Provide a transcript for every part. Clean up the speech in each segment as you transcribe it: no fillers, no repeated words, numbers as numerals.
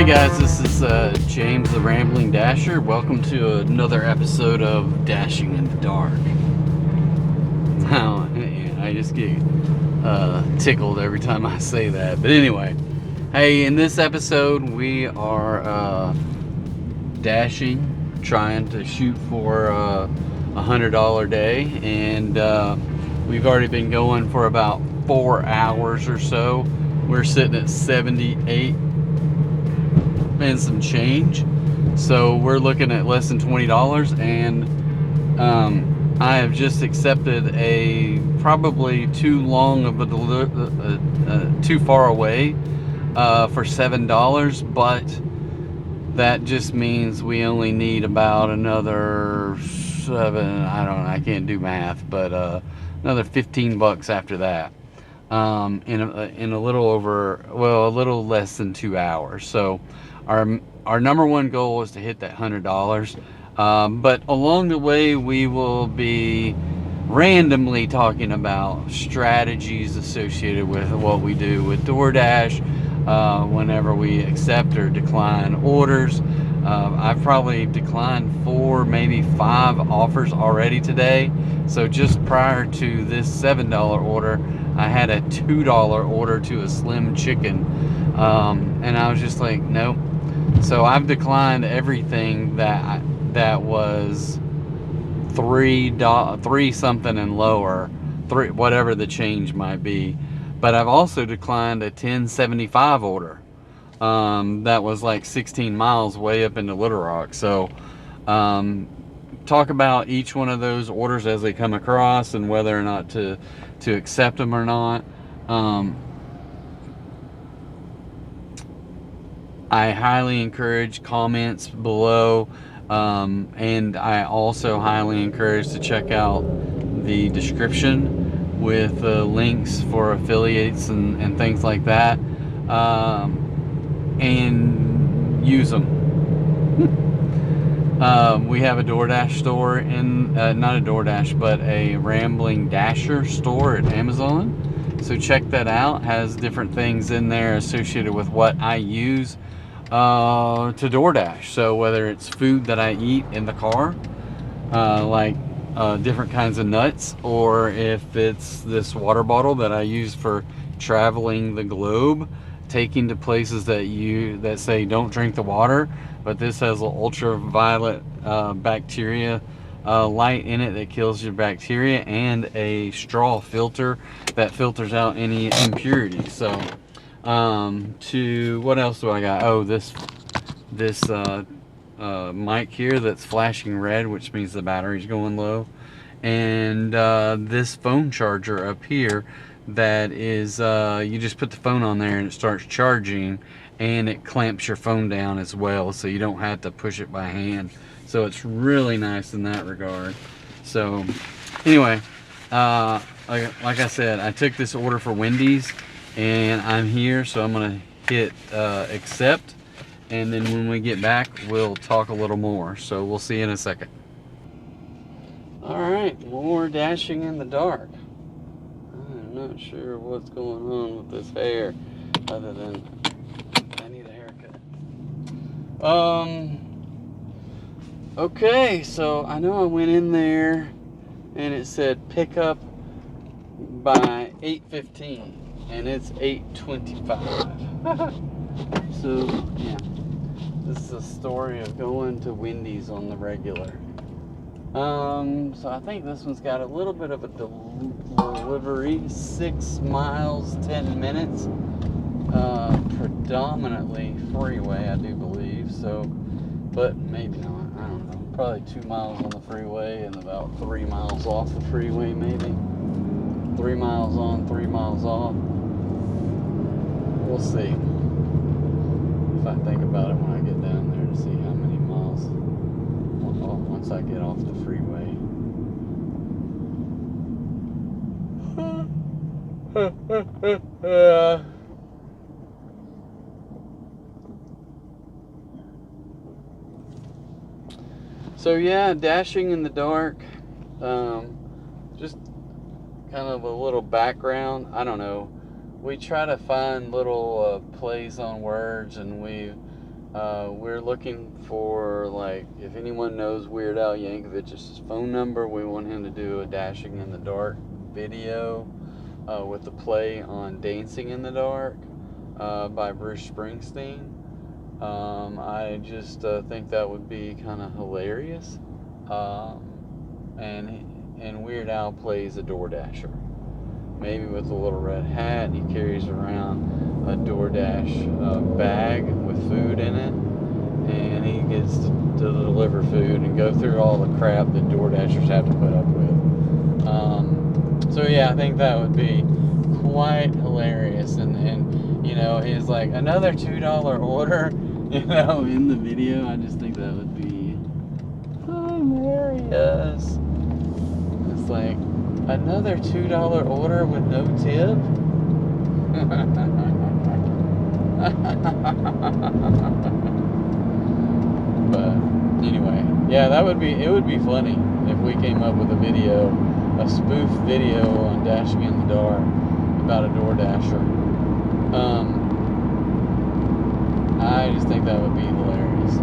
guys, this is James the Rambling Dasher. Welcome to another episode of Dashing in the Dark. Now, I just get tickled every time I say that. But anyway, hey, in this episode we are dashing, trying to shoot for a $100 day, and we've already been going for about 4 hours or so. We're sitting at 78 and some change, so we're looking at less than $20, and I have just accepted a probably too long of a too far away for $7, but that just means we only need about another I can't do math, but another $15 after that, in a little less than 2 hours. So our number one goal is to hit that $100, but along the way we will be randomly talking about strategies associated with what we do with DoorDash, whenever we accept or decline orders. I've probably declined 4, maybe 5 offers already today. So just prior to this $7 order, I had a $2 order to a Slim Chicken, and I was just like, nope. So I've declined everything that was $3 something and lower, whatever the change might be. But I've also declined a $10.75 order that was like 16 miles way up into Little Rock. So talk about each one of those orders as they come across and whether or not to accept them or not. I highly encourage comments below, and I also highly encourage to check out the description with links for affiliates and things like that, and use them. We have a DoorDash store not a DoorDash, but a Rambling Dasher store at Amazon. So check that out. Has different things in there associated with what I use to DoorDash. So whether it's food that I eat in the car, like different kinds of nuts, or if it's this water bottle that I use for traveling the globe, taking to places that say don't drink the water, but this has an ultraviolet bacteria light in it that kills your bacteria, and a straw filter that filters out any impurities. So to what else do I got? Oh, this mic here that's flashing red, which means the battery's going low, and this phone charger up here that is you just put the phone on there and it starts charging, and it clamps your phone down as well, so you don't have to push it by hand. So it's really nice in that regard. So anyway, like I said, I took this order for Wendy's, and I'm here, so I'm gonna hit accept, and then when we get back we'll talk a little more. So we'll see you in a second. All right, more dashing in the dark. I'm not sure what's going on with this hair, other than I need a haircut. Okay, so I know I went in there and it said pick up by 8:15, and it's 8:25. So yeah, this is a story of going to Wendy's on the regular. So I think this one's got a little bit of a delivery, 6 miles, 10 minutes, predominantly freeway, I do believe. So, but maybe not, I don't know. Probably 2 miles on the freeway and about 3 miles off the freeway, maybe. 3 miles on, 3 miles off. We'll see. If I think about it when I get down there to see how many miles once I get off the freeway. So yeah, dashing in the dark. Just kind of a little background. I don't know. We try to find little plays on words, and we We're looking for, like, if anyone knows Weird Al Yankovic's phone number, we want him to do a Dashing in the Dark video with the play on Dancing in the Dark by Bruce Springsteen. I just think that would be kind of hilarious. And Weird Al plays a DoorDasher, maybe with a little red hat. He carries around a DoorDash bag with food in it, and he gets to deliver food and go through all the crap that DoorDashers have to put up with. So yeah, I think that would be quite hilarious. And you know, he's like, another $2 order, you know, in the video. I just think that would be hilarious. It's like, another $2 order with no tip? But anyway, yeah, it would be funny if we came up with a video, a spoof video on Dashing in the Dark about a DoorDasher. I just think that would be hilarious.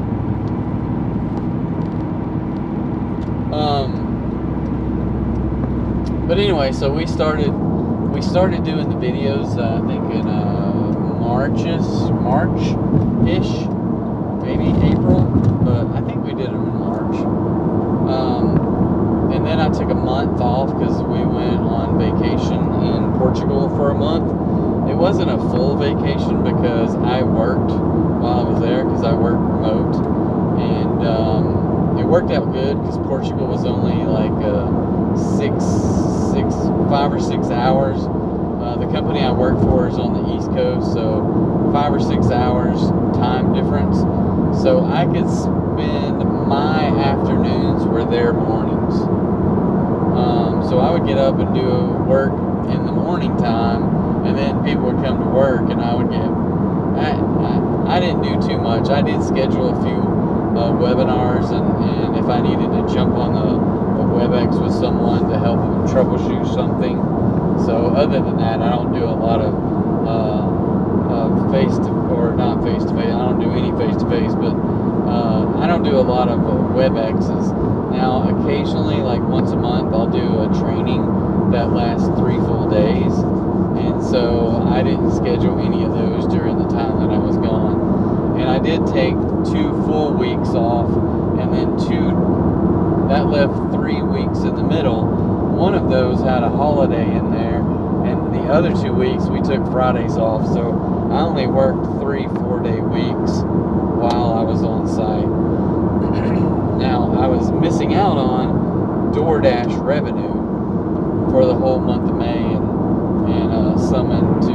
But anyway, so we started doing the videos, I think in March-ish, maybe April, but I think we did them in March. And then I took a month off because we went on vacation in Portugal for a month. It wasn't a full vacation because I worked while I was there, because I worked remote, and it worked out good because Portugal was only like 5 or 6 hours. The company I work for is on the East Coast, so 5 or 6 hours time difference. So I could spend my afternoons were their mornings. So I would get up and do work in the morning time, and then people would come to work, and I would get. I didn't do too much. I did schedule a few webinars, and if I needed to jump on a WebEx with someone to help them troubleshoot something. So other than that, I don't do a lot of not face to face. I don't do any face to face, but I don't do a lot of WebExes. Now, occasionally, like once a month, I'll do a training that lasts 3 full days, and so I didn't schedule any of those during the time that I was gone. And I did take 2 full weeks off, and then that left 3 weeks in the middle. One of those had a holiday in there, and the other 2 weeks we took Fridays off, so I only worked 3 4-day weeks while I was on site. Now, I was missing out on DoorDash revenue for the whole month of May and some into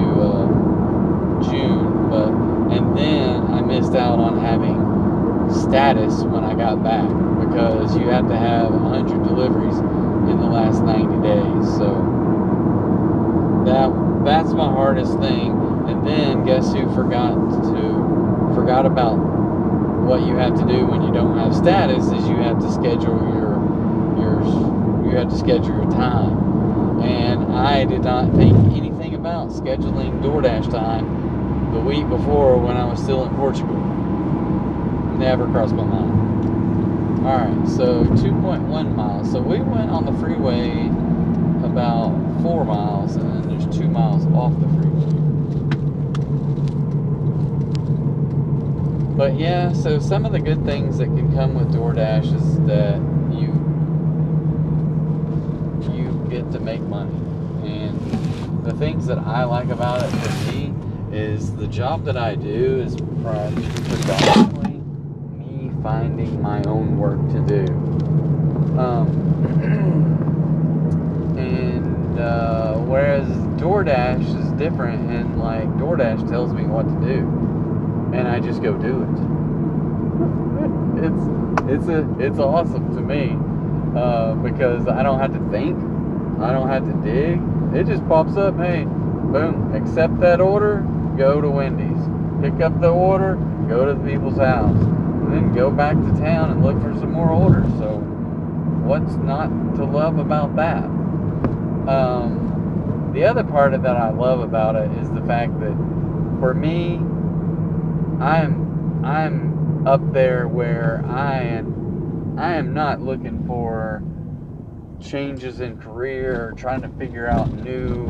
June, and then I missed out on having status when I got back, because you have to have 100 deliveries in the last 90 days. So that's my hardest thing. And then guess who forgot about what you have to do when you don't have status is you have to schedule your time. And I did not think anything about scheduling DoorDash time the week before when I was still in Portugal. Never crossed my mind. Alright, so 2.1 miles. So we went on the freeway about 4 miles, and then there's 2 miles off the freeway. But yeah, so some of the good things that can come with DoorDash is that you get to make money. And the things that I like about it for me is the job that I do is predominantly me finding my own work to do. Whereas DoorDash is different, and like DoorDash tells me what to do, and I just go do it. It's awesome to me because I don't have to think, I don't have to dig. It just pops up. Hey, boom, accept that order, go to Wendy's, pick up the order, go to the people's house, and then go back to town and look for some more orders. So what's not to love about that? The other part of that I love about it is the fact that for me, I'm up there where I am not looking for changes in career or trying to figure out new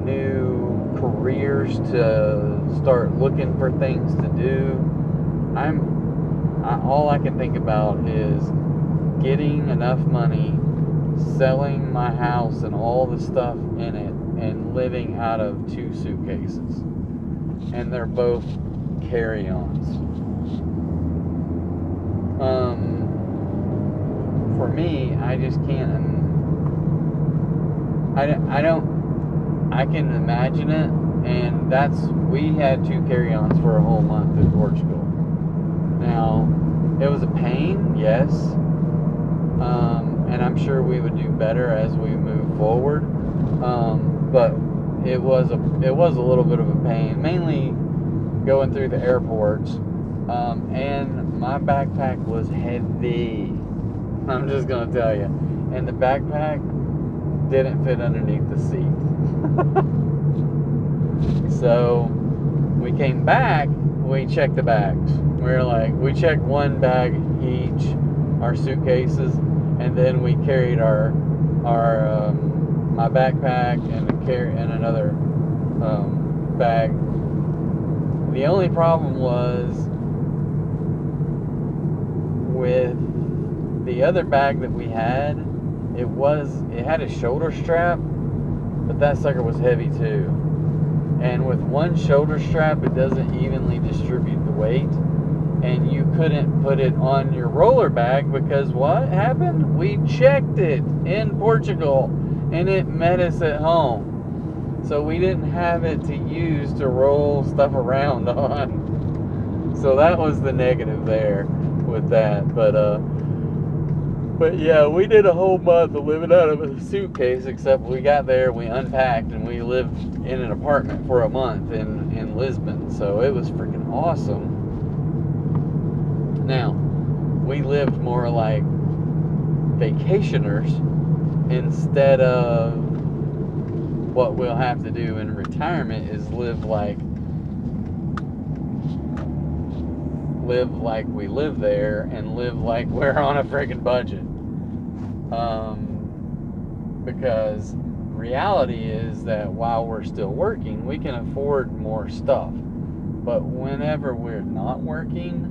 new careers to start looking for things to do. All I can think about is getting enough money, selling my house and all the stuff in it, and living out of 2 suitcases. And they're both carry-ons. For me, I just can't. I can imagine it, and we had 2 carry-ons for a whole month in Portugal. Now, it was a pain, yes, and I'm sure we would do better as we move forward. But it was a little bit of a pain, mainly going through the airports, and my backpack was heavy. I'm just gonna tell you, and the backpack didn't fit underneath the seat. So we came back, we checked the bags. We checked 1 bag each, our suitcases, and then we carried my backpack and another bag. The only problem was with the other bag that we had, it had a shoulder strap, but that sucker was heavy too. And with 1 shoulder strap, it doesn't evenly distribute the weight. And you couldn't put it on your roller bag because what happened? We checked it in Portugal and it met us at home. So we didn't have it to use to roll stuff around on. So that was the negative there with that. But yeah, we did a whole month of living out of a suitcase, except we got there, we unpacked, and we lived in an apartment for a month in Lisbon. So it was freaking awesome. Now, we lived more like vacationers instead of what we'll have to do in retirement is live like we live there and live like we're on a friggin' budget. Because reality is that while we're still working, we can afford more stuff. But whenever we're not working,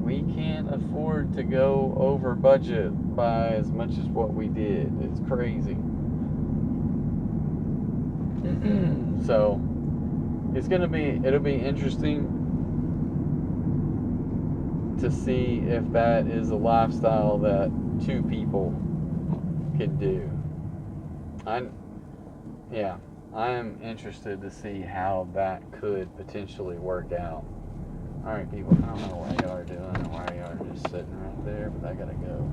we can't afford to go over budget by as much as what we did. It's crazy. So it'll be interesting to see if that is a lifestyle that 2 people can do. I am interested to see how that could potentially work out. Alright people, I don't know what y'all are doing and why y'all are just sitting right there, but I gotta go.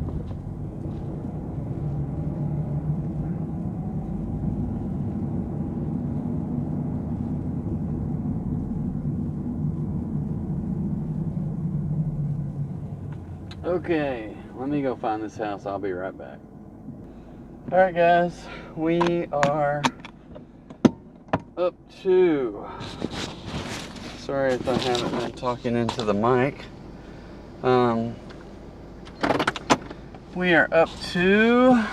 Okay, let me go find this house. I'll be right back. Alright guys, we are up to... Sorry if I haven't been talking into the mic. We are up to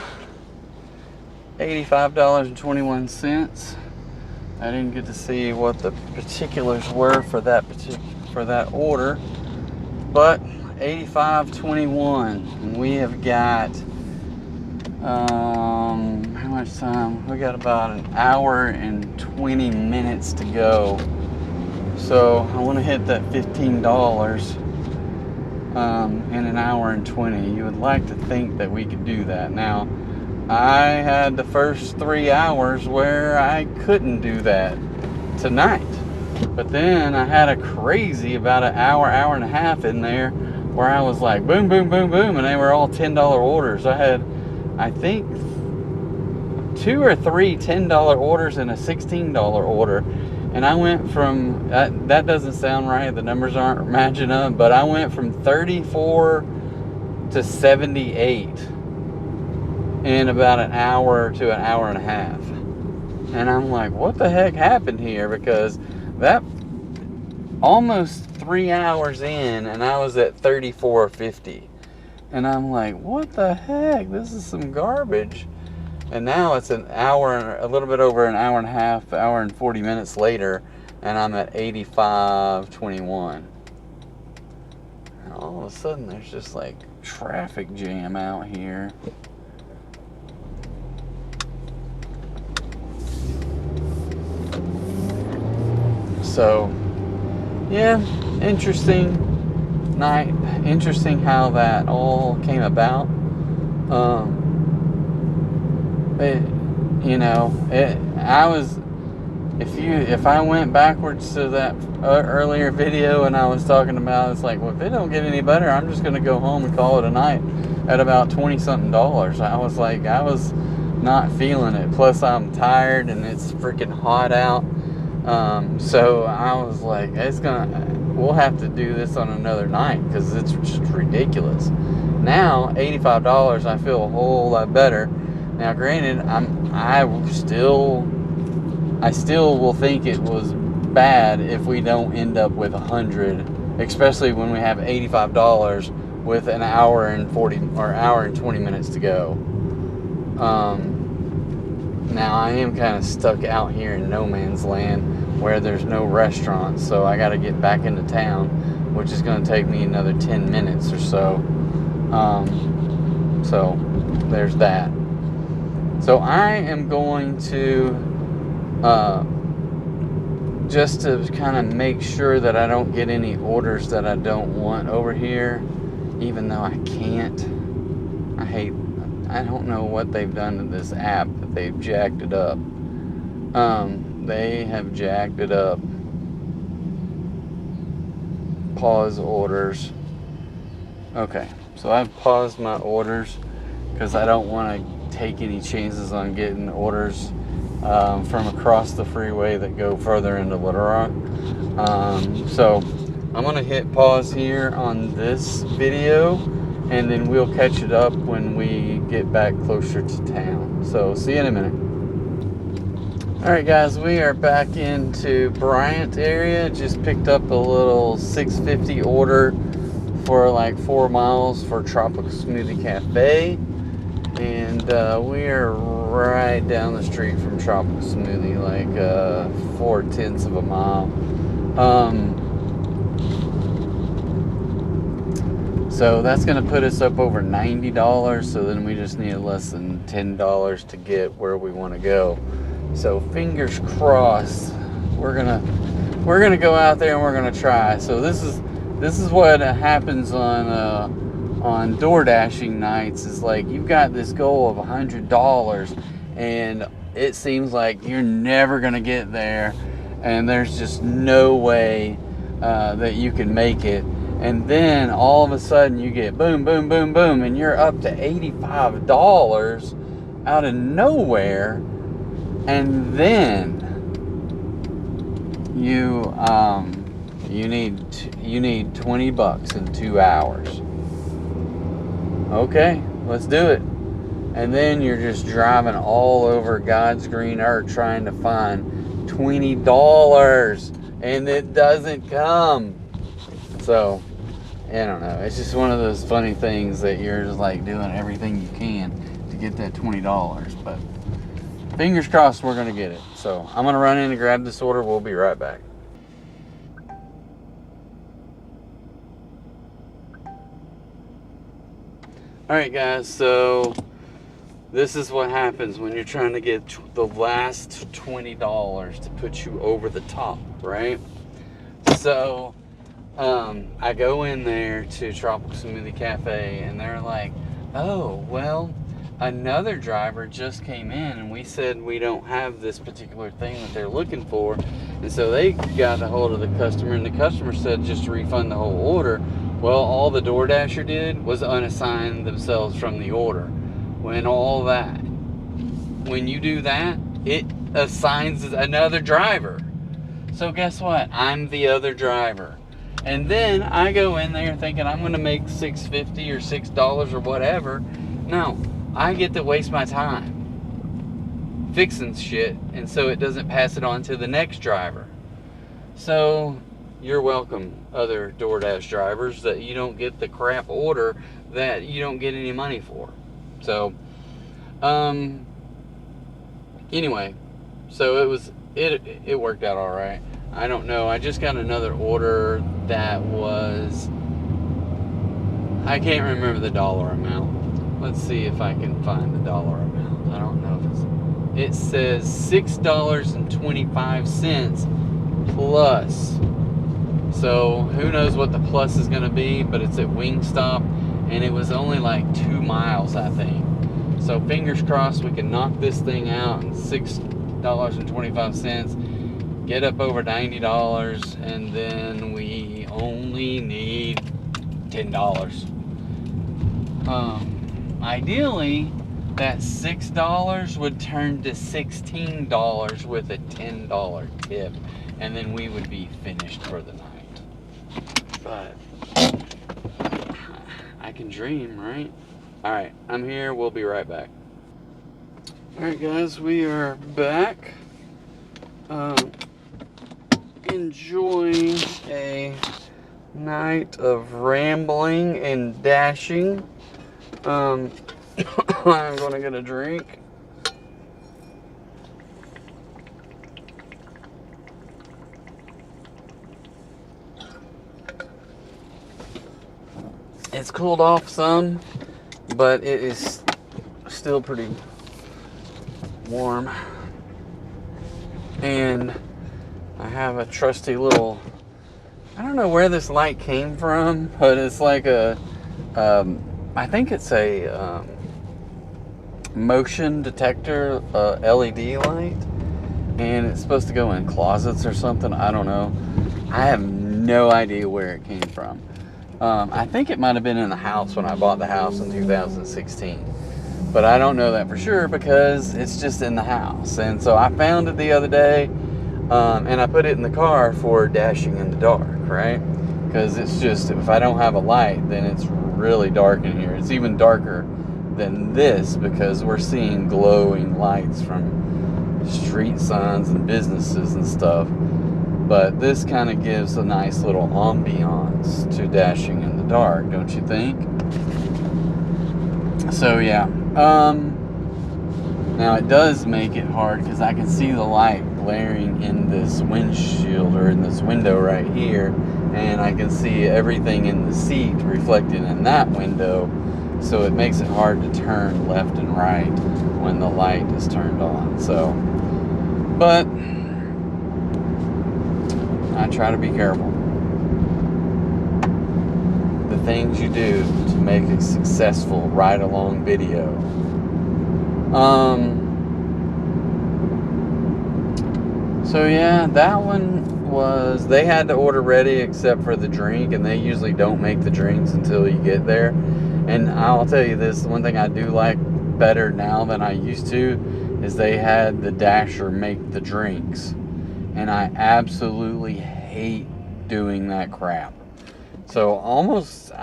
$85.21. I didn't get to see what the particulars were for that order, but $85.21, and we have got how much time? We got about an hour and 20 minutes to go. So I want to hit that $15 in an hour and 20. You would like to think that we could do that. Now, I had the first 3 hours where I couldn't do that tonight. But then I had a crazy about an hour and a half in there where I was like boom, boom, boom, boom, and they were all $10 orders. I had, I think, 2 or 3 $10 orders and a $16 order. And I went from, that doesn't sound right, the numbers aren't matching up, but I went from 34 to 78 in about an hour to an hour and a half. And I'm like, what the heck happened here? Because that almost 3 hours in and I was at 34.50. And I'm like, what the heck? This is some garbage. And now it's an hour, a little bit over an hour and a half, hour and 40 minutes later, and I'm at 85.21. And all of a sudden there's just like traffic jam out here. So, yeah, interesting night. Interesting how that all came about. If I went backwards to that earlier video and I was talking about, it's like, well, if it don't get any better, I'm just going to go home and call it a night at about $20-something. I was like, I was not feeling it. Plus, I'm tired and it's freaking hot out. So I was like, we'll have to do this on another night because it's just ridiculous. Now, $85, I feel a whole lot better. Now, granted, I still will think it was bad if we don't end up with 100, especially when we have $85 with an hour and 20 minutes to go. Now I am kind of stuck out here in no man's land where there's no restaurants, so I got to get back into town, which is going to take me another 10 minutes or so. So there's that. So I am going to, just to kind of make sure that I don't get any orders that I don't want over here, even though I can't. I don't know what they've done to this app, but they've jacked it up. They have jacked it up. Pause orders. Okay, so I've paused my orders because I don't want to take any chances on getting orders from across the freeway that go further into Little Rock. So I'm going to hit pause here on this video, and then we'll catch it up when we get back closer to town. So see you in a minute. Alright guys, we are back into Bryant area. Just picked up a little 650 order for like 4 miles for Tropical Smoothie Cafe. And we are right down the street from Tropical Smoothie, like 4/10 of a mile. So that's going to put us up over $90. So then we just need less than $10 to get where we want to go. So fingers crossed, we're gonna go out there and we're gonna try. So this is what happens on DoorDashing nights. Is like you've got this goal of $100 and it seems like you're never gonna get there, and there's just no way that you can make it. And then all of a sudden you get boom, boom, boom, boom, and you're up to $85 out of nowhere. And then you need 20 bucks in 2 hours. Okay, let's do it. And then you're just driving all over God's green earth trying to find $20, and it doesn't come. So I don't know. It's just one of those funny things that you're just like doing everything you can to get that $20, but fingers crossed we're going to get it. So I'm going to run in and grab this order. We'll be right back. Alright guys, so this is what happens when you're trying to get the last $20 to put you over the top, right? So I go in there to Tropical Smoothie Cafe and they're like, oh, well, another driver just came in and we said we don't have this particular thing that they're looking for. And so they got a hold of the customer, and the customer said just to refund the whole order. Well, all the DoorDasher did was unassign themselves from the order. When you do that, it assigns another driver. So guess what? I'm the other driver. And then I go in there thinking I'm going to make $6.50 or $6 or whatever. No, I get to waste my time fixing shit, and so it doesn't pass it on to the next driver. So you're welcome, other DoorDash drivers, that you don't get the crap order that you don't get any money for. So anyway, so it worked out all right. I don't know, I just got another order that was, I can't remember the dollar amount. Let's see if I can find the dollar amount. I don't know if it says $6.25 plus. So who knows what the plus is going to be, but it's at Wingstop, and it was only like 2 miles, I think. So fingers crossed we can knock this thing out in $6.25, get up over $90, and then we only need $10. Ideally, that $6 would turn to $16 with a $10 tip, and then we would be finished for the night. But I can dream, right? Alright, I'm here. We'll be right back. Alright, guys, we are back. Enjoying a night of rambling and dashing. I'm going to get a drink. It's cooled off some, but it is still pretty warm. And I have a trusty little, I don't know where this light came from, but it's like a, I think it's a motion detector LED light, and it's supposed to go in closets or something. I don't know. I have no idea where it came from. I think it might have been in the house when I bought the house in 2016, but I don't know that for sure because it's just in the house. And so I found it the other day, and I put it in the car for dashing in the dark, right? Because it's just, if I don't have a light, then it's really dark in here. It's even darker than this because we're seeing glowing lights from street signs and businesses and stuff. But this kind of gives a nice little ambiance to dashing in the dark, don't you think? So yeah, now it does make it hard because I can see the light glaring in this windshield or in this window right here, and I can see everything in the seat reflected in that window, so it makes it hard to turn left and right when the light is turned on. So, but I try to be careful. The things you do to make a successful ride-along video. So yeah, that one was, they had to order ready except for the drink, and they usually don't make the drinks until you get there. And I'll tell you this, the one thing I do like better now than I used to is they had the dasher make the drinks. And I absolutely hate doing that crap. So almost,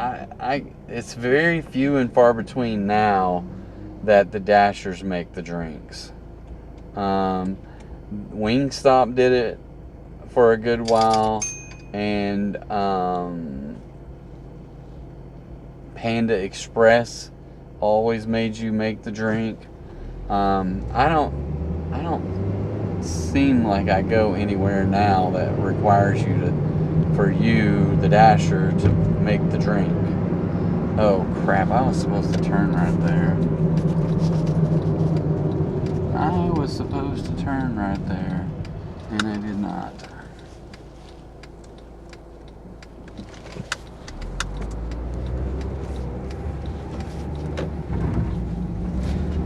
it's very few and far between now that the dashers make the drinks. Wingstop did it for a good while, and Panda Express always made you make the drink. I don't seem like I go anywhere now that requires for you, the dasher, to make the drink. Oh crap, I was supposed to turn right there. I was supposed to turn right there, and I did not.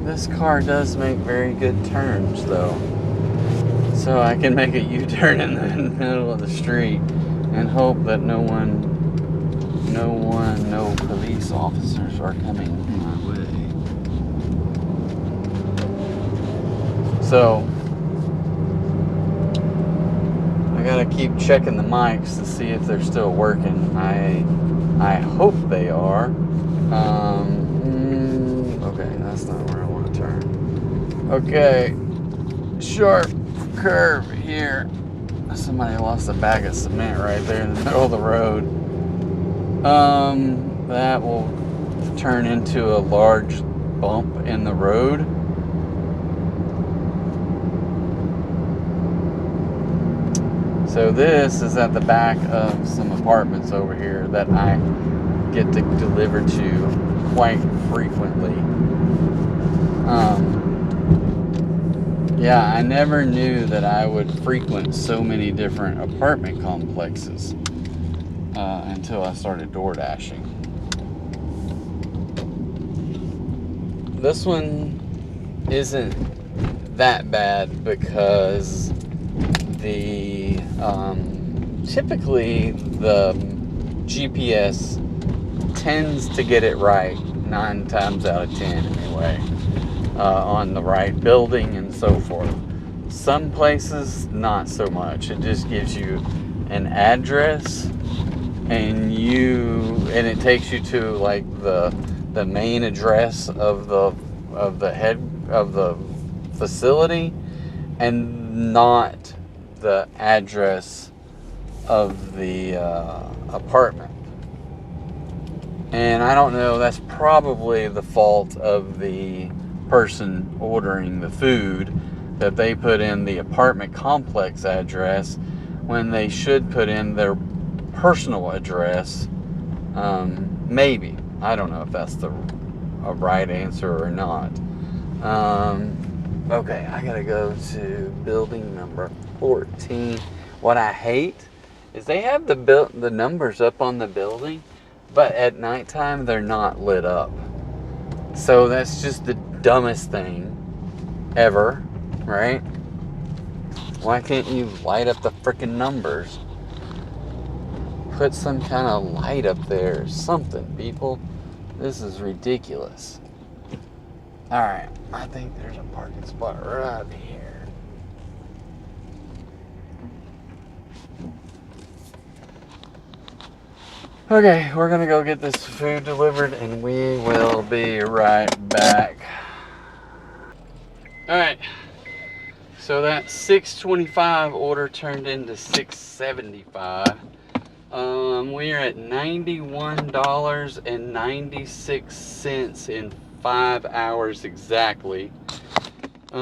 This car does make very good turns though. So I can make a U-turn in the middle of the street and hope that no police officers are coming my way. So I gotta keep checking the mics to see if they're still working. I hope they are. Okay, that's not where I want to turn. Okay. sharp curve here. Somebody lost a bag of cement right there in the middle of the road. That will turn into a large bump in the road. So this is at the back of some apartments over here that I get to deliver to quite frequently. Yeah, I never knew that I would frequent so many different apartment complexes until I started DoorDashing. This one isn't that bad because the typically the GPS tends to get it right 9 times out of 10 anyway, on the right building and so forth. Some places not so much. It just gives you an address and it takes you to like the main address of the head of the facility and not the address of the apartment. And I don't know, that's probably the fault of the person ordering the food, that they put in the apartment complex address when they should put in their personal address. Maybe. I don't know if that's a right answer or not. Okay, I gotta go to building number 14. What I hate is they have the numbers up on the building, but at nighttime they're not lit up. So that's just the dumbest thing ever, right? Why can't you light up the freaking numbers? Put some kind of light up there or something, people. This is ridiculous. Alright, I think there's a parking spot right here. Okay, we're gonna go get this food delivered and we will be right back. Alright, so that $6.25 order turned into $6.75. We are at $91.96 in 5 hours exactly. I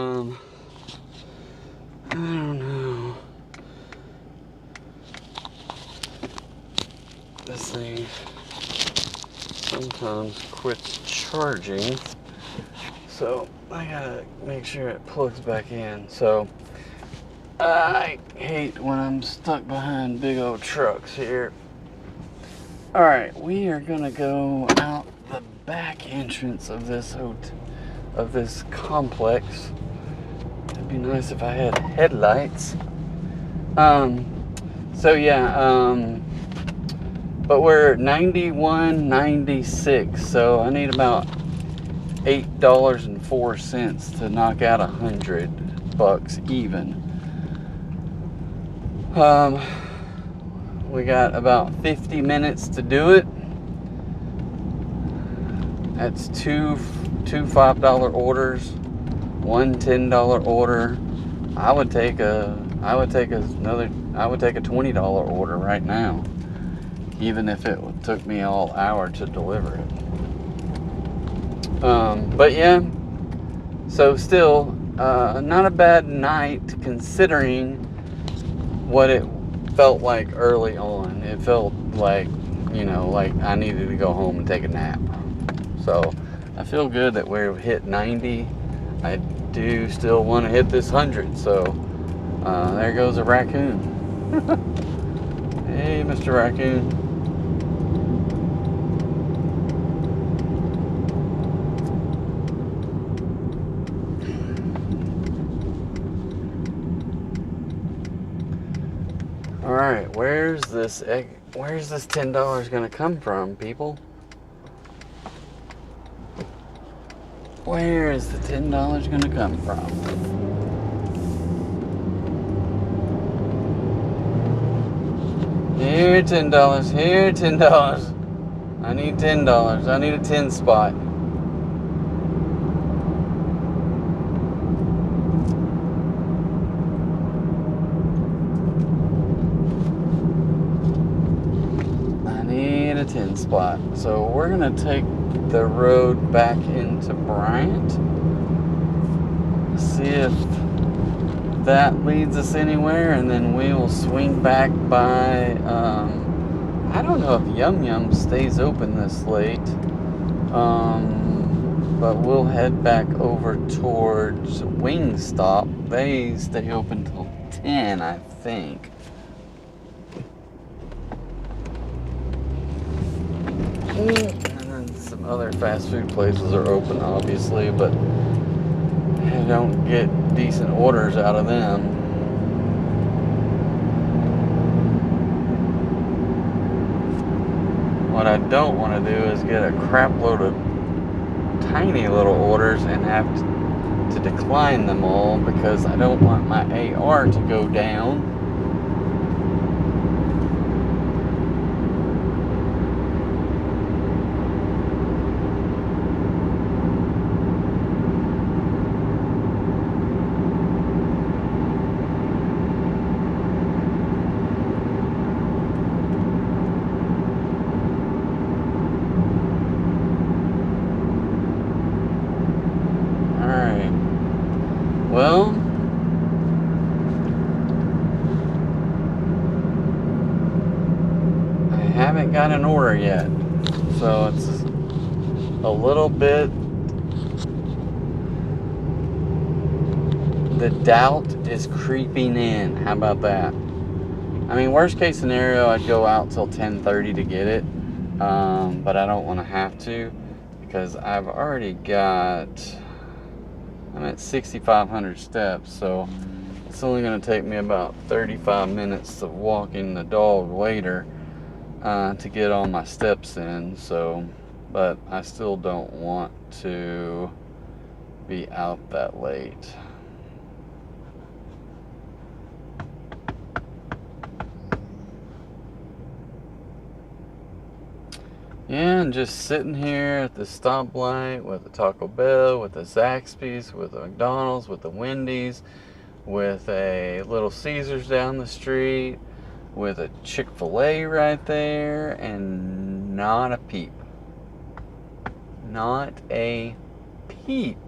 don't know. This thing sometimes quits charging, so I gotta make sure it plugs back in. So I hate when I'm stuck behind big old trucks here. Alright, we are gonna go out the back entrance of this complex. It'd be nice if I had headlights. So yeah, but we're at $91.96, so I need about $8.04 to knock out $100 even. We got about 50 minutes to do it. That's two $5 orders, one $10 order. I would take a $20 order right now, even if it took me all hour to deliver it. But yeah, so still not a bad night considering what it felt like early on. It felt like, like I needed to go home and take a nap. So I feel good that we've hit 90. I do still want to hit this 100. So there goes a raccoon. Hey, Mr. Raccoon. Alright, where's this $10 gonna come from, people? Where is the $10 gonna come from? Here, $10. Here, $10. I need $10. I need a 10 spot. spot. So we're gonna take the road back into Bryant. See if that leads us anywhere, and then we will swing back by, I don't know if Yum Yum stays open this late, but we'll head back over towards Wingstop. They stay open till 10, I think. And then some other fast food places are open, obviously, but I don't get decent orders out of them. What I don't want to do is get a crap load of tiny little orders and have to decline them all, because I don't want my AR to go down. Well, I haven't got an order yet, so it's a little bit, the doubt is creeping in. How about that? I mean, worst case scenario, I'd go out till 10:30 to get it, but I don't want to have to, because I've already got, I'm at 6,500 steps, so it's only going to take me about 35 minutes of walking the dog later to get all my steps in. So, but I still don't want to be out that late. Yeah, and just sitting here at the stoplight with a Taco Bell, with a Zaxby's, with a McDonald's, with a Wendy's, with a Little Caesars down the street, with a Chick-fil-A right there, and not a peep. Not a peep.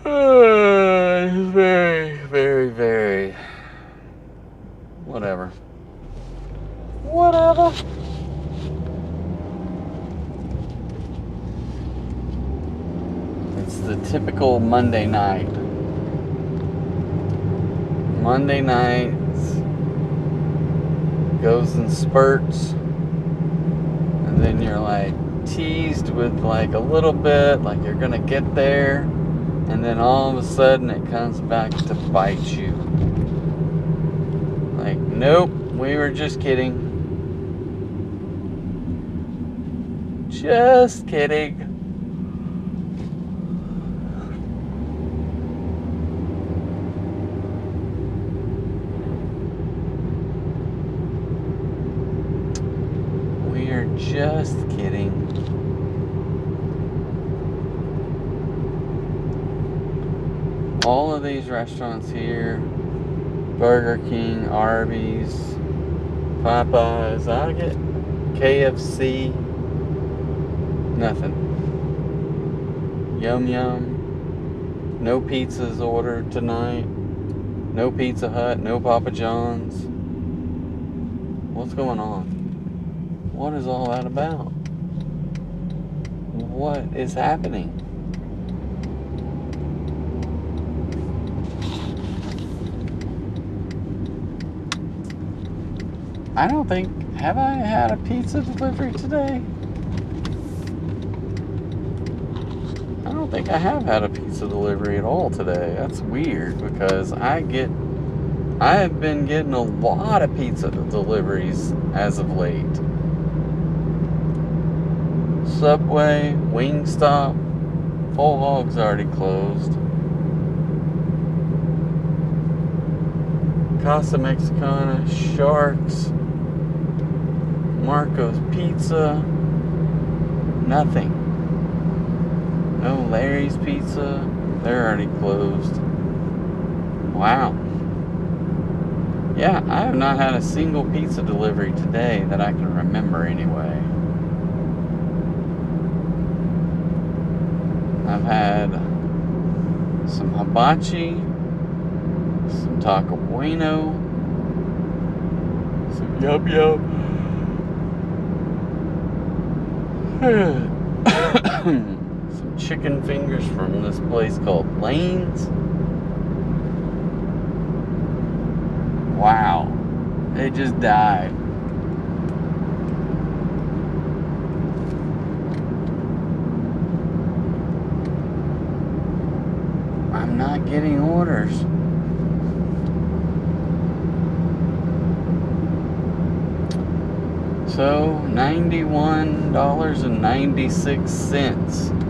It's very, very, very, whatever. Whatever. It's the typical Monday night. Monday nights goes in spurts, and then you're like teased with like a little bit, like you're gonna get there, and then all of a sudden it comes back to bite you. Like, nope, we were just kidding. Just kidding. We are just kidding. All of these restaurants here, Burger King, Arby's, Popeyes, I get KFC. Nothing. Yum Yum. No pizzas ordered tonight. No Pizza Hut. No Papa John's. What's going on? What is all that about? What is happening? I don't think, have I had a pizza delivery today? I don't think I have had a pizza delivery at all today. That's weird, because I have been getting a lot of pizza deliveries as of late. Subway, Wingstop, Whole Hog's already closed. Casa Mexicana, Sharks, Marco's Pizza, nothing. No Larry's Pizza, they're already closed. Wow. Yeah, I have not had a single pizza delivery today that I can remember anyway. I've had some hibachi, some taco bueno, some yum yum, some chicken fingers from this place called Lane's. Wow, it just died. I'm not getting orders. So, $91.96.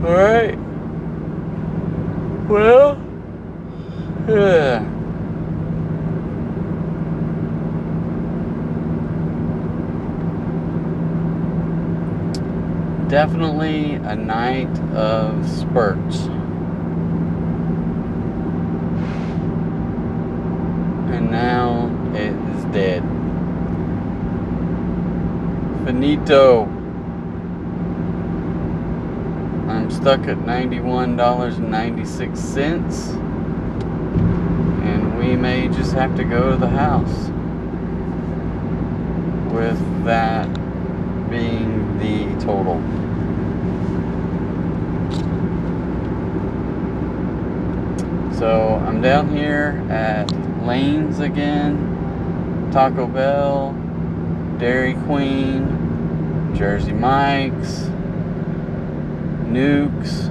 Alright. Well, yeah. Definitely a night of spurts. And now it is dead. Finito. I'm stuck at $91.96, and we may just have to go to the house with that being the total. So I'm down here at Lane's again, Taco Bell, Dairy Queen, Jersey Mike's, Nukes,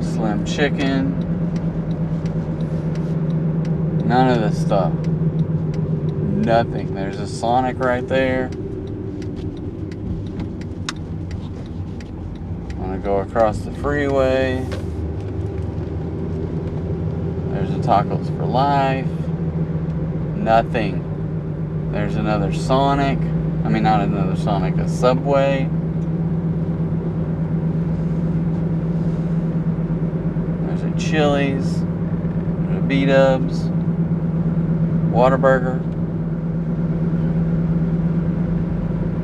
Slim Chicken, none of this stuff. Nothing. There's a Sonic right there. I'm gonna go across the freeway. There's a Tacos for Life. Nothing. There's another Sonic. I mean, not another Sonic, a Subway. There's a Chili's. There's a B-Dubs. Whataburger.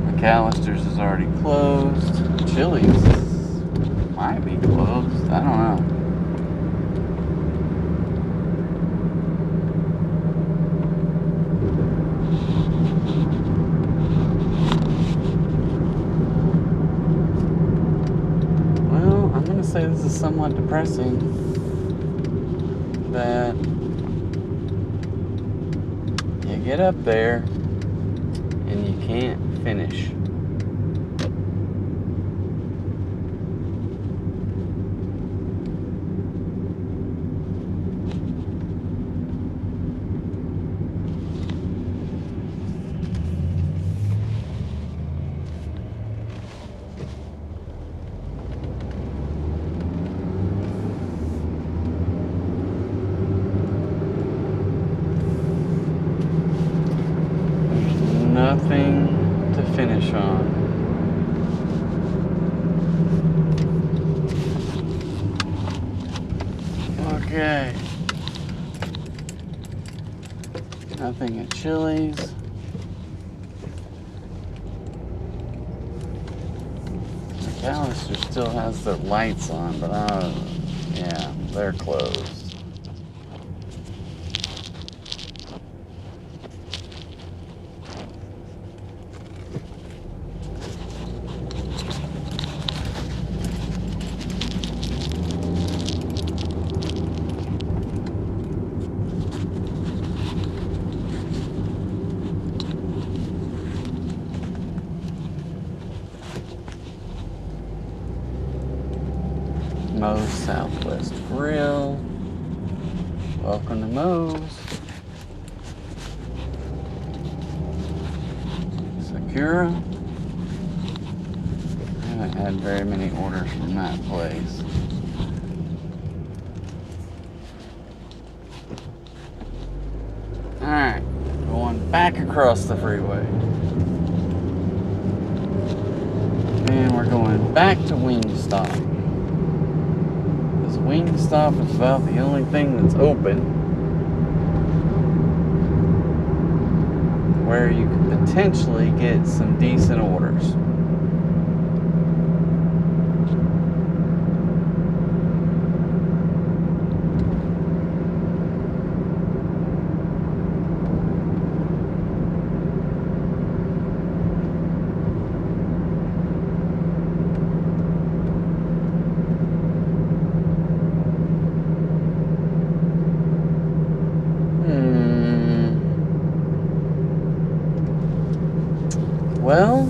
McAllister's is already closed. Chili's might be closed. I don't know. Say this is somewhat depressing that you get up there and you can't finish. Nothing to finish on. Okay. Nothing at Chili's. McAllister still has their lights on, but yeah, they're closed. Moe's Southwest Grill. Welcome to Moe's. Sakura. I haven't had very many orders from that place. Alright, going back across the freeway. And we're going back to Wingstop. This Wingstop is about the only thing that's open where you could potentially get some decent orders. Well,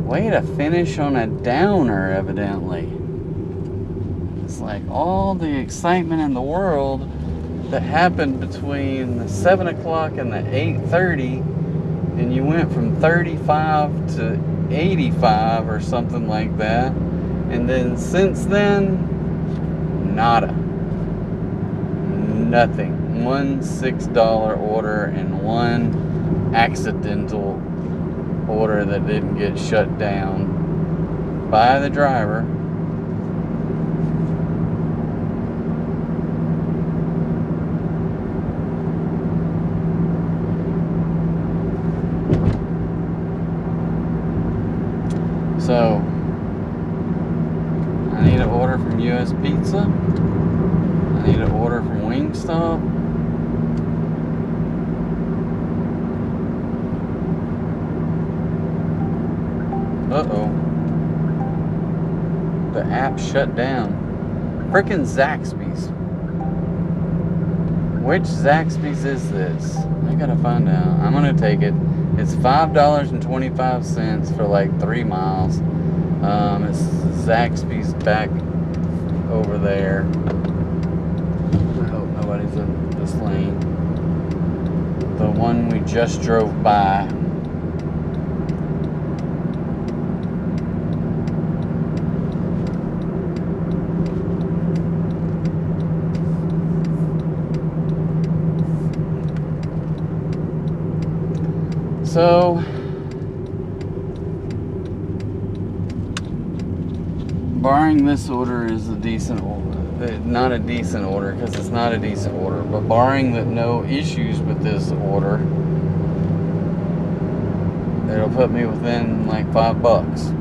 way to finish on a downer, evidently. It's like all the excitement in the world that happened between the 7 o'clock and the 8:30, and you went from 35 to 85 or something like that. And then since then, nada. Nothing. One $6 order and one accidental order that didn't get shut down by the driver. So I need an order from US Pizza. I need an order from Wingstop. Uh-oh. The app shut down. Frickin' Zaxby's. Which Zaxby's is this? I gotta find out. I'm gonna take it. It's $5.25 for like 3 miles. It's Zaxby's back over there. I hope nobody's in this lane. The one we just drove by. So, barring this order is a decent order, not a decent order because it's not a decent order, but barring that no issues with this order, it'll put me within like $5.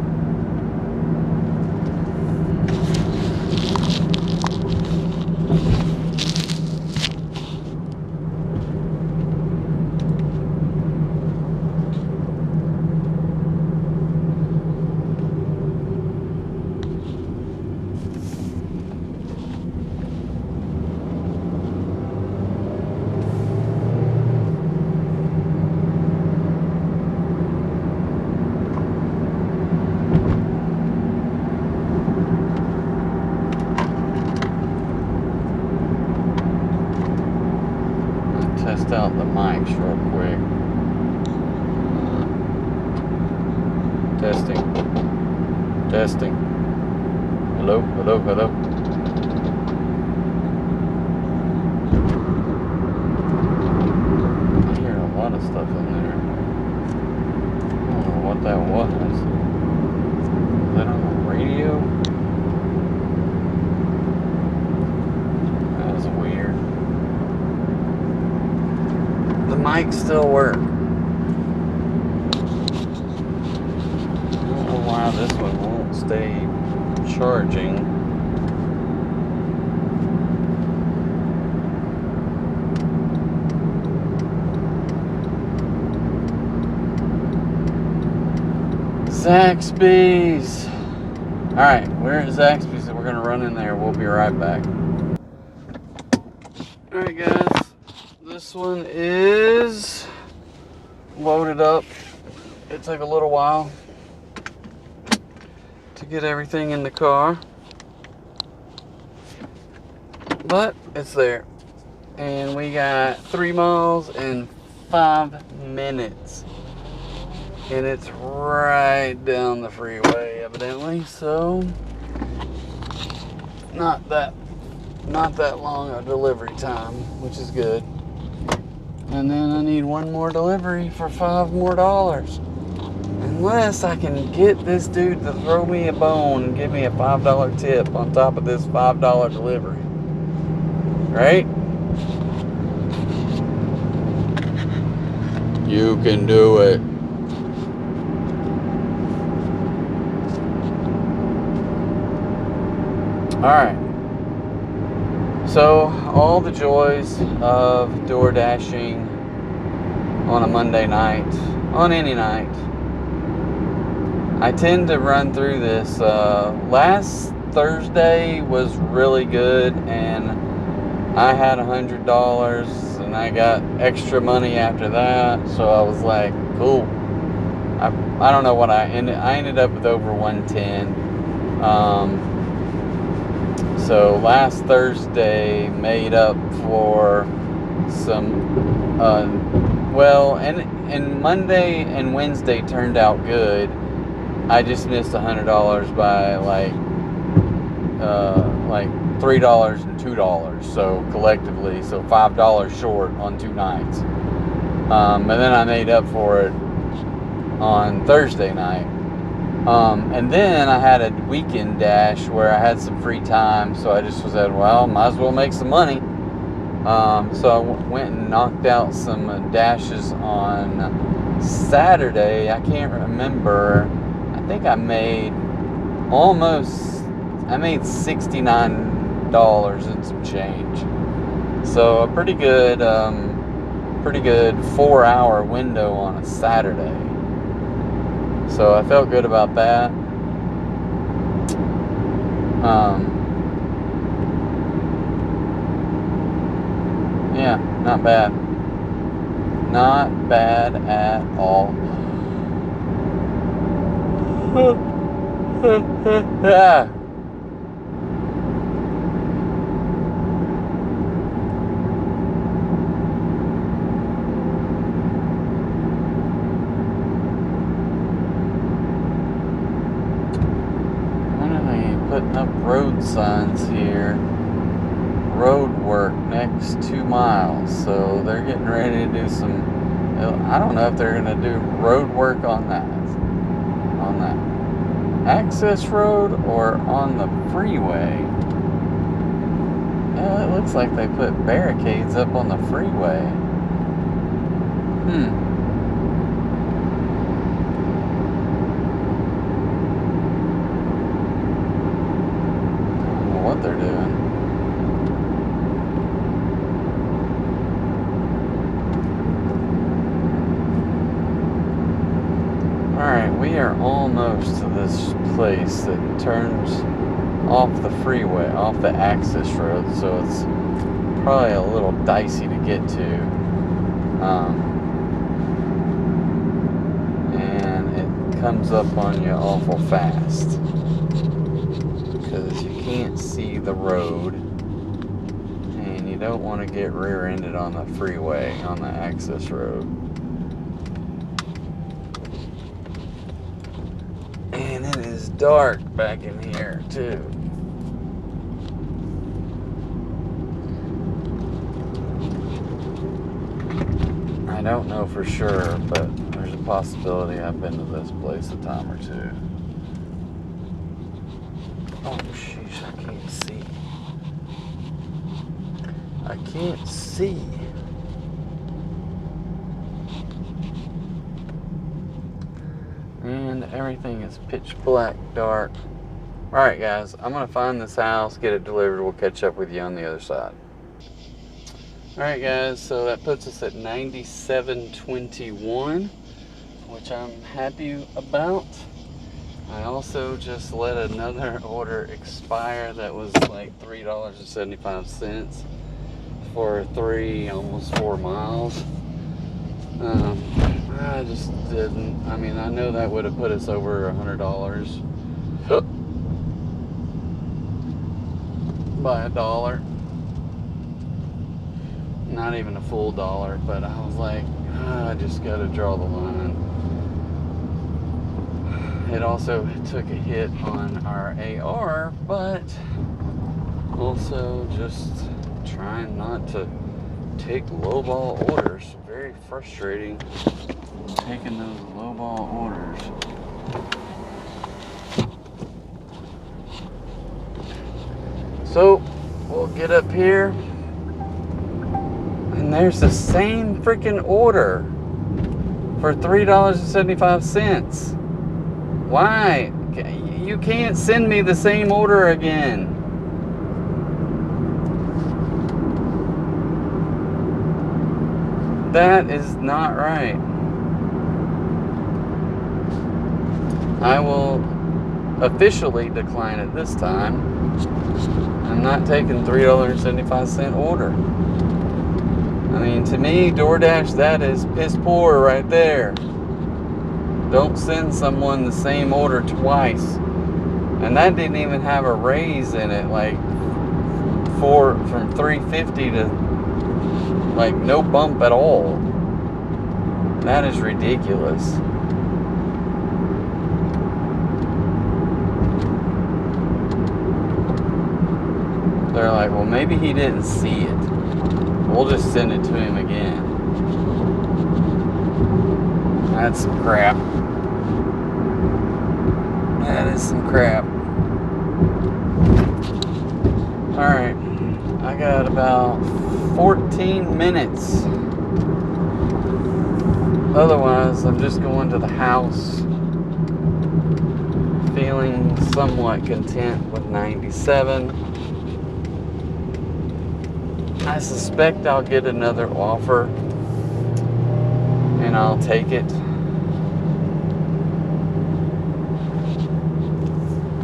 Test out the mics real quick. Testing. Testing. Hello, hello, hello. I hear a lot of stuff in there. I don't know what that was. Is that on the radio? That was weird. The mics still work. I don't know why this one won't stay charging. Zaxby's. Alright, we're at Zaxby's and we're going to run in there. We'll be right back. Alright guys, this one is loaded up. It took a little while to get everything in the car. But it's there. And we got 3 miles in 5 minutes. And it's right down the freeway, evidently. So, not that long a delivery time, which is good. And then I need one more delivery for $5 more. Unless I can get this dude to throw me a bone and give me a $5 tip on top of this $5 delivery. Right? You can do it. Alright. So, all the joys of DoorDashing on a Monday night, on any night. I tend to run through this. Last Thursday was really good, and I had $100, and I got extra money after that, so I was like, cool. I don't know what I ended up with over 110. So last Thursday made up for some, and Monday and Wednesday turned out good. I just missed $100 by like $3 and $2. So collectively, so $5 short on 2 nights. And then I made up for it on Thursday night. And then I had a weekend dash where I had some free time, so I just said, well, might as well make some money. So I went and knocked out some dashes on Saturday. I can't remember. I think I made $69 and some change. So a pretty good 4-hour window on a Saturday. So I felt good about that. Yeah, not bad. Not bad at all. Yeah. Putting up road signs here. Road work next 2 miles. So they're getting ready to do some, I don't know if they're going to do road work on that access road or on the freeway. Yeah, it looks like they put barricades up on the freeway. What they're doing. Alright, we are almost to this place that turns off the freeway, off the access road, so it's probably a little dicey to get to. And it comes up on you awful fast. Because you can't see the road, and you don't want to get rear-ended on the freeway, on the access road. And it is dark back in here too. I don't know for sure, but there's a possibility I've been to this place a time or two. Oh, sheesh, I can't see. I can't see. And everything is pitch black dark. Alright guys, I'm going to find this house, get it delivered. We'll catch up with you on the other side. Alright guys, so that puts us at 97.21, which I'm happy about. I also just let another order expire that was like $3.75 for almost 4 miles. I just didn't. I mean, I know that would have put us over $100 by $1. not even a full dollar, but I was like, I just got to draw the line. It also took a hit on our AR, but also just trying not to take lowball orders. Very frustrating taking those lowball orders. So we'll get up here, and there's the same freaking order for $3.75. Why? You can't send me the same order again. That is not right. I will officially decline it this time. I'm not taking $3.75 order. I mean, to me, DoorDash, that is piss poor right there. Don't send someone the same order twice. And that didn't even have a raise in it, like from $3.50 to like no bump at all. That is ridiculous. They're like, well, maybe he didn't see it. We'll just send it to him again. That's some crap. That is some crap. Alright, I got about 14 minutes. Otherwise, I'm just going to the house, feeling somewhat content with 97. I suspect I'll get another offer, and I'll take it.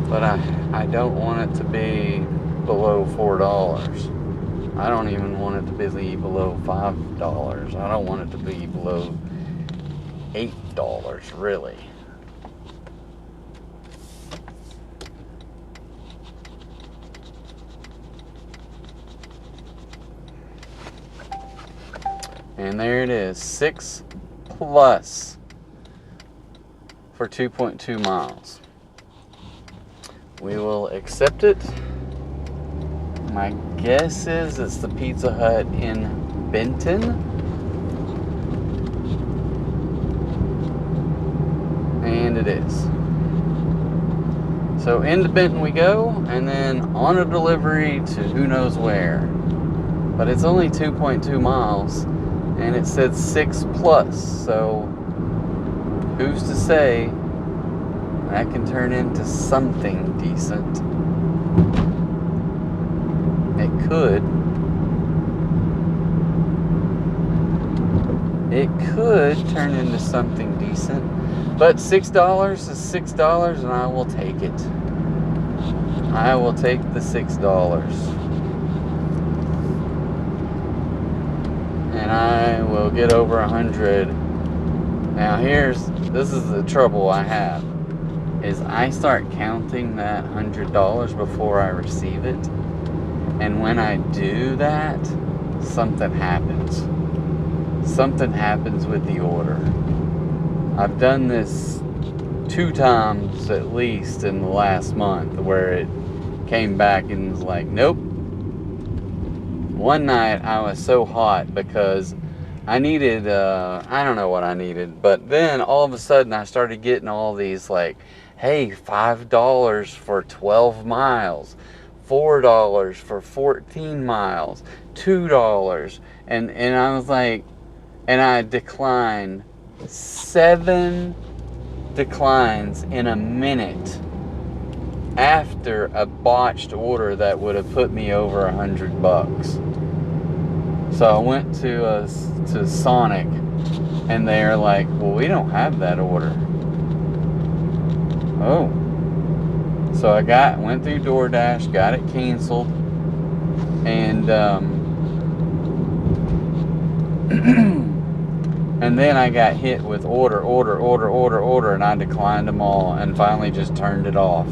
But I don't want it to be below $4. I don't even want it to be below $5. I don't want it to be below $8, really. And there it is, 6 plus for 2.2 miles. We will accept it. My guess is it's the Pizza Hut in Benton. And it is. So into Benton we go, and then on a delivery to who knows where. But it's only 2.2 miles, and it said 6 plus, so who's to say that can turn into something decent? It could. It could turn into something decent. But $6 is $6, and I will take it. I will take the $6. And I will get over 100. Now this is the trouble I have, is I start counting that $100 before I receive it. And when I do that, something happens. Something happens with the order. I've done this 2 times at least in the last month, where it came back and was like, nope. One night I was so hot because I needed, I don't know what I needed, but then all of a sudden I started getting all these like, hey, $5 for 12 miles, $4 for 14 miles, $2, and I was like, and I declined 7 declines in a minute after a botched order that would have put me over $100. So I went to Sonic, and they're like, well, we don't have that order. Oh. So I went through DoorDash, got it canceled, and and then I got hit with order, and I declined them all and finally just turned it off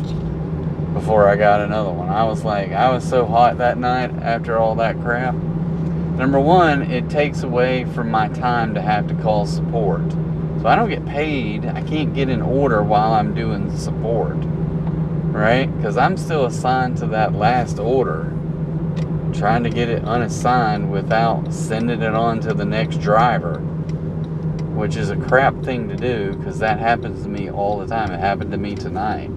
before I got another one. I was like, I was so hot that night after all that crap. Number one, it takes away from my time to have to call support. So I don't get paid. I can't get an order while I'm doing support, right? Because I'm still assigned to that last order, trying to get it unassigned without sending it on to the next driver, which is a crap thing to do because that happens to me all the time. It happened to me tonight.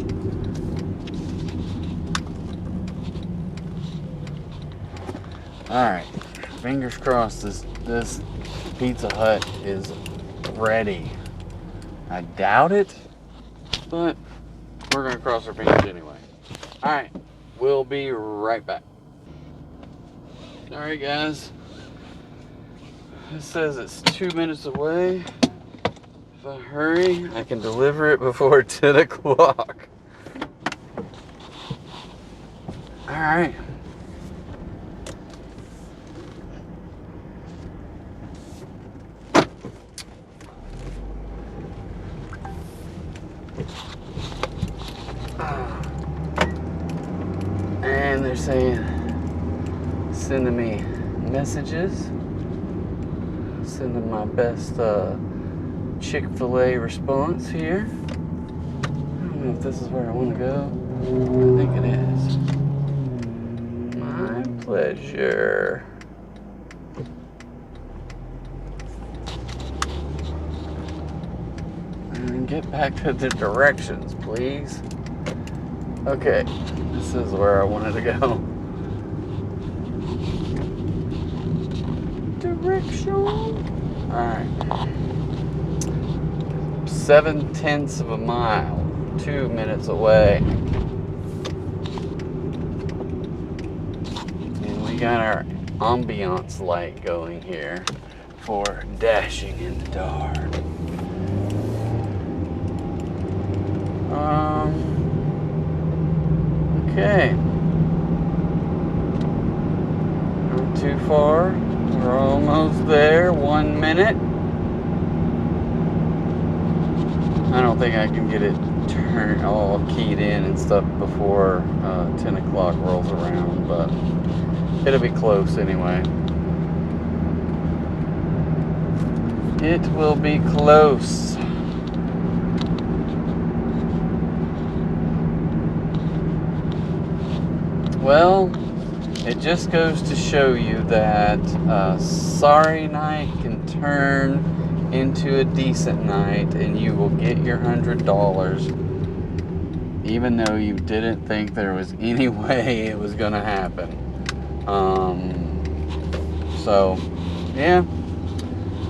Alright, fingers crossed this Pizza Hut is ready. I doubt it, but we're going to cross our fingers anyway. Alright, we'll be right back. Alright guys, it says it's 2 minutes away. If I hurry, I can deliver it before 10 o'clock. Alright. And they're saying, sending me messages, sending my best Chick-fil-A response here. I don't know if this is where I want to go. I think it is. My pleasure. And get back to the directions, please. Okay, this is where I wanted to go. Direction. Alright. 7/10 of a mile. 2 minutes away. And we got our ambiance light going here for dashing in the dark. Okay. Not too far. We're almost there. 1 minute. I don't think I can get it turned all keyed in and stuff before 10 o'clock rolls around, but it'll be close anyway. It will be close. Well, it just goes to show you that a sorry night can turn into a decent night and you will get your $100 even though you didn't think there was any way it was gonna happen. So yeah,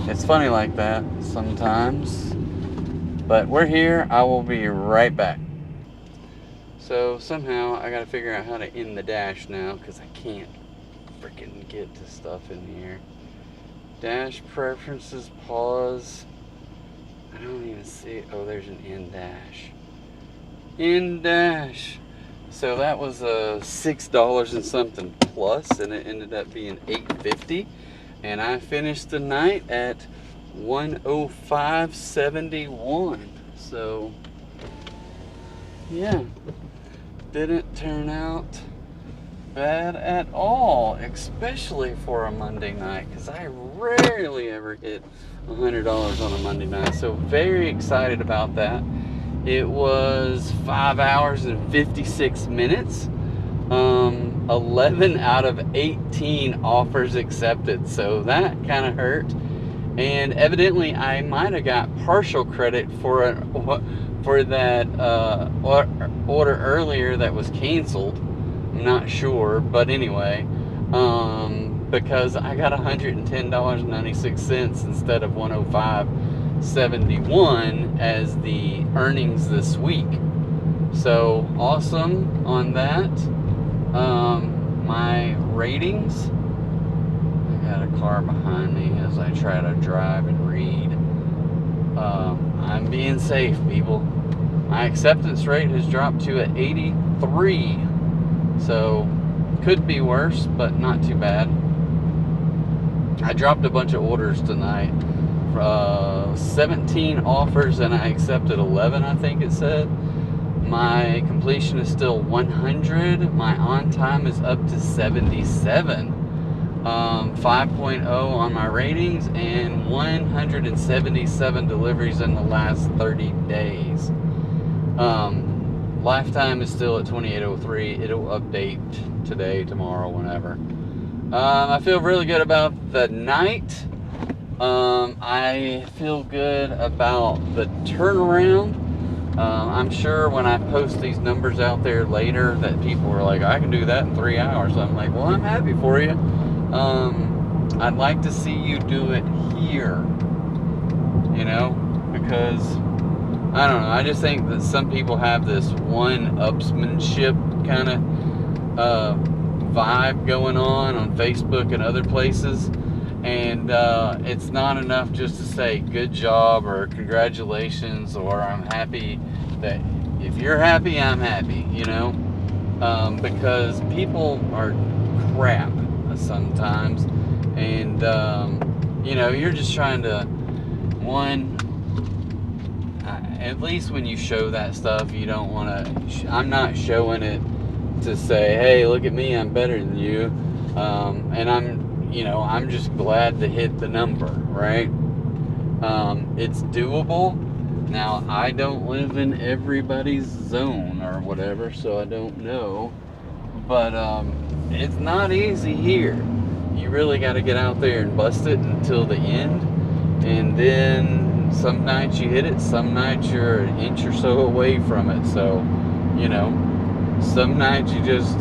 it's funny like that sometimes, but we're here. I will be right back. So somehow I gotta figure out how to end the dash now because I can't freaking get to stuff in here. Dash preferences, pause. I don't even see. Oh, there's an end dash. End dash. So that was $6 and something plus, and it ended up being $8.50. And I finished the night at 105.71. So yeah, didn't turn out bad at all, especially for a Monday night, because I rarely ever hit $100 on a Monday night. So very excited about that. It was 5 hours and 56 minutes. 11 out of 18 offers accepted, so that kind of hurt. And evidently I might have got partial credit for that order earlier that was canceled. I'm not sure, but anyway, because I got $110.96 instead of $105.71 as the earnings this week. So awesome on that. My ratings, I got a car behind me as I try to drive and read. I'm being safe, people. My acceptance rate has dropped to 83. So could be worse, but not too bad. I dropped a bunch of orders tonight. 17 offers and I accepted 11, I think it said. My completion is still 100. My on time is up to 77. 5.0 on my ratings, and 177 deliveries in the last 30 days. Lifetime is still at 2803. It'll update today, tomorrow, whenever. I feel really good about the night. I feel good about the turnaround. I'm sure when I post these numbers out there later that people are like, I can do that in 3 hours. I'm like, well, I'm happy for you. I'd like to see you do it here, you know, because I don't know, I just think that some people have this one-upsmanship kind of vibe going on Facebook and other places, and it's not enough just to say good job or congratulations or I'm happy. That if you're happy, I'm happy, you know, because people are crap sometimes, and you know, you're just trying to, at least when you show that stuff, you don't want to, I'm not showing it to say, hey, look at me, I'm better than you, and I'm just glad to hit the number, right? It's doable. Now, I don't live in everybody's zone or whatever, so I don't know, but it's not easy here. You really got to get out there and bust it until the end, and then some nights you hit it, some nights you're an inch or so away from it. So, you know, some nights you just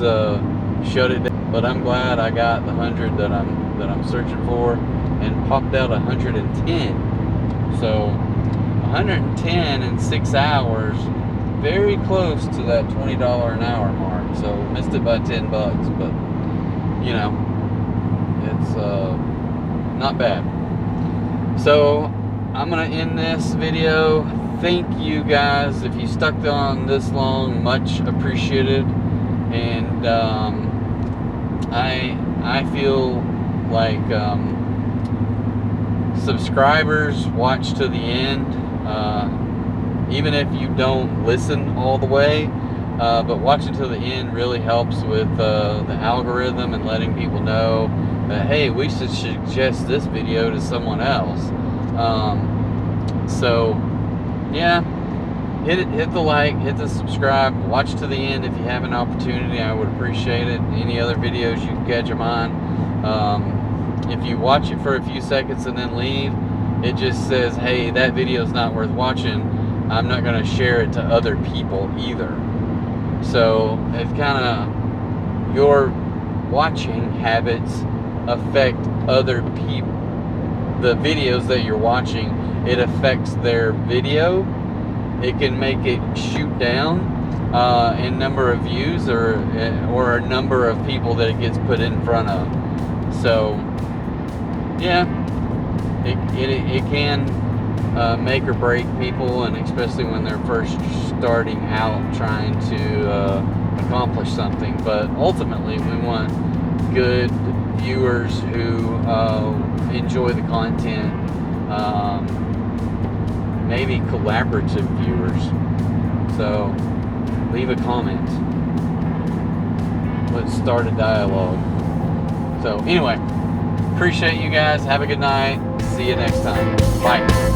shut it down. But I'm glad I got the 100 that I'm searching for, and popped out 110. So 110 in 6 hours, very close to that $20 an hour mark. So missed it by $10, but you know, it's not bad. So I'm gonna end this video. Thank you guys if you stuck on this long, much appreciated. And I feel like subscribers watch to the end, even if you don't listen all the way, but watching to the end really helps with the algorithm and letting people know that, hey, we should suggest this video to someone else. So yeah, hit the like, hit the subscribe, watch to the end if you have an opportunity. I would appreciate it. Any other videos you can catch them on. If you watch it for a few seconds and then leave, it just says, hey, that video is not worth watching. I'm not going to share it to other people either. So it's kind of, your watching habits affect other people. The videos that you're watching, it affects their video. It can make it shoot down in number of views or a number of people that it gets put in front of. So yeah, it can make or break people, and especially when they're first starting out trying to accomplish something. But ultimately, we want good viewers who enjoy the content, maybe collaborative viewers. So leave a comment. Let's start a dialogue. So anyway, appreciate you guys. Have a good night. See you next time. Bye.